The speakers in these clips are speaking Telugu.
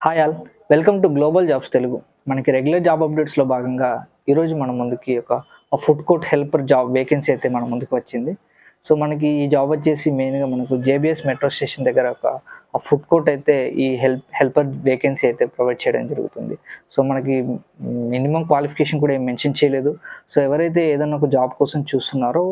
Hi all, welcome to global jobs Telugu. మనకి రెగ్యులర్ జాబ్ అప్డేట్స్లో భాగంగా ఈరోజు మన ముందుకి food court helper job vacancy అయితే మన ముందుకు వచ్చింది. సో మనకి ఈ జాబ్ వచ్చేసి మెయిన్గా మనకు జేబీఎస్ మెట్రో స్టేషన్ దగ్గర ఫుడ్ కోర్ట్ అయితే ఈ హెల్పర్ వేకెన్సీ అయితే ప్రొవైడ్ చేయడం జరుగుతుంది. సో మనకి మినిమం క్వాలిఫికేషన్ కూడా ఏం మెన్షన్ చేయలేదు. సో ఎవరైతే ఏదైనా ఒక జాబ్ కోసం చూస్తున్నారో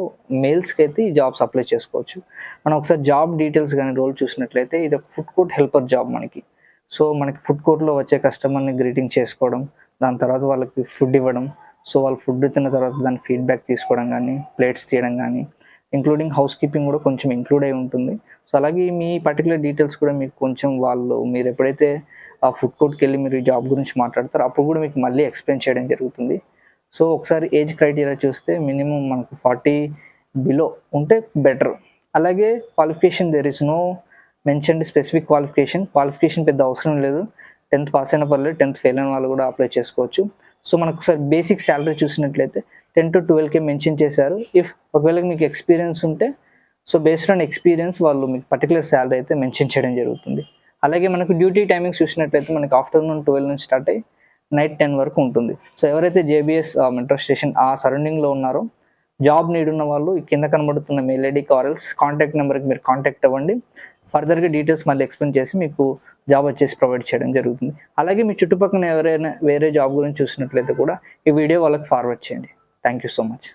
మేల్స్కి అయితే ఈ జాబ్స్ అప్లై చేసుకోవచ్చు. మనం ఒకసారి జాబ్ డీటెయిల్స్ కానీ రోల్ చూసినట్లయితే ఇది ఒక ఫుడ్ కోర్ట్ హెల్పర్ జాబ్ మనకి. సో మనకి ఫుడ్ కోర్ట్‌లో వచ్చే కస్టమర్‌ని గ్రీటింగ్ చేసుకోవడం, దాని తర్వాత వాళ్ళకి ఫుడ్ ఇవ్వడం, సో వాళ్ళు ఫుడ్ తిన్న తర్వాత దాని ఫీడ్‌బ్యాక్ తీసుకోవడం గానీ, ప్లేట్స్ తీయడం గానీ, ఇంక్లూడింగ్ హౌస్ కీపింగ్ కూడా కొంచెం ఇంక్లూడ్ అయి ఉంటుంది. సో అలాగే మీ పర్టిక్యులర్ డీటెయిల్స్ కూడా మీకు కొంచెం మీరెప్పుడైతే ఆ ఫుడ్ కోర్ట్‌కెళ్ళి మీరు ఈ జాబ్ గురించి మాట్లాడతారో అప్పుడు కూడా మీకు మళ్ళీ ఎక్స్‌ప్లెయిన్ చేయడం జరుగుతుంది. సో ఒకసారి ఏజ్ క్రైటీరియా చూస్తే మినిమమ్ మనకు 40 బిలో ఉంటే బెటర్. అలాగే qualification there is no mentioned specific qualification పెద్ద అవసరం లేదు. 10th పాస్ అయినా పర్లేదు, 10th ఫెయిల్ అయిన వాళ్ళు కూడా అప్లై చేసుకోవచ్చు. సో మనకు ఒకసారి బేసిక్ శాలరీ చూసినట్లయితే 10 to 12K మెన్షన్ చేశారు. ఒకవేళ మీకు ఎక్స్పీరియన్స్ ఉంటే సో బేస్డ్ ఆన్ ఎక్స్పీరియన్స్ వాళ్ళు మీకు పర్టికులర్ శాలరీ అయితే మెన్షన్ చేయడం జరుగుతుంది. అలాగే మనకు డ్యూటీ టైమింగ్స్ చూసినట్లయితే మనకి ఆఫ్టర్నూన్ 12 నుంచి స్టార్ట్ అయ్యి నైట్ 10 వరకు ఉంటుంది. సో ఎవరైతే జేబీఎస్ మెట్రో స్టేషన్ ఆ సరౌండింగ్లో ఉన్నారో జాబ్ నీడ్ ఉన్న వాళ్ళు ఈ కింద కనబడుతున్న మెయిల్ ఐడికి ఆర్ఎల్స్ కాంటాక్ట్ నెంబర్కి మీరు కాంటాక్ట్ అవ్వండి. ఫర్దర్గా డీటెయిల్స్ మళ్ళీ ఎక్స్ప్లెయిన్ చేసి మీకు జాబ్ వచ్చేసి ప్రొవైడ్ చేయడం జరుగుతుంది. అలాగే మీ చుట్టుపక్కల ఎవరైనా వేరే జాబ్ గురించి చూసినట్లయితే కూడా ఈ వీడియో వాళ్ళకి ఫార్వర్డ్ చేయండి. Thank you so much.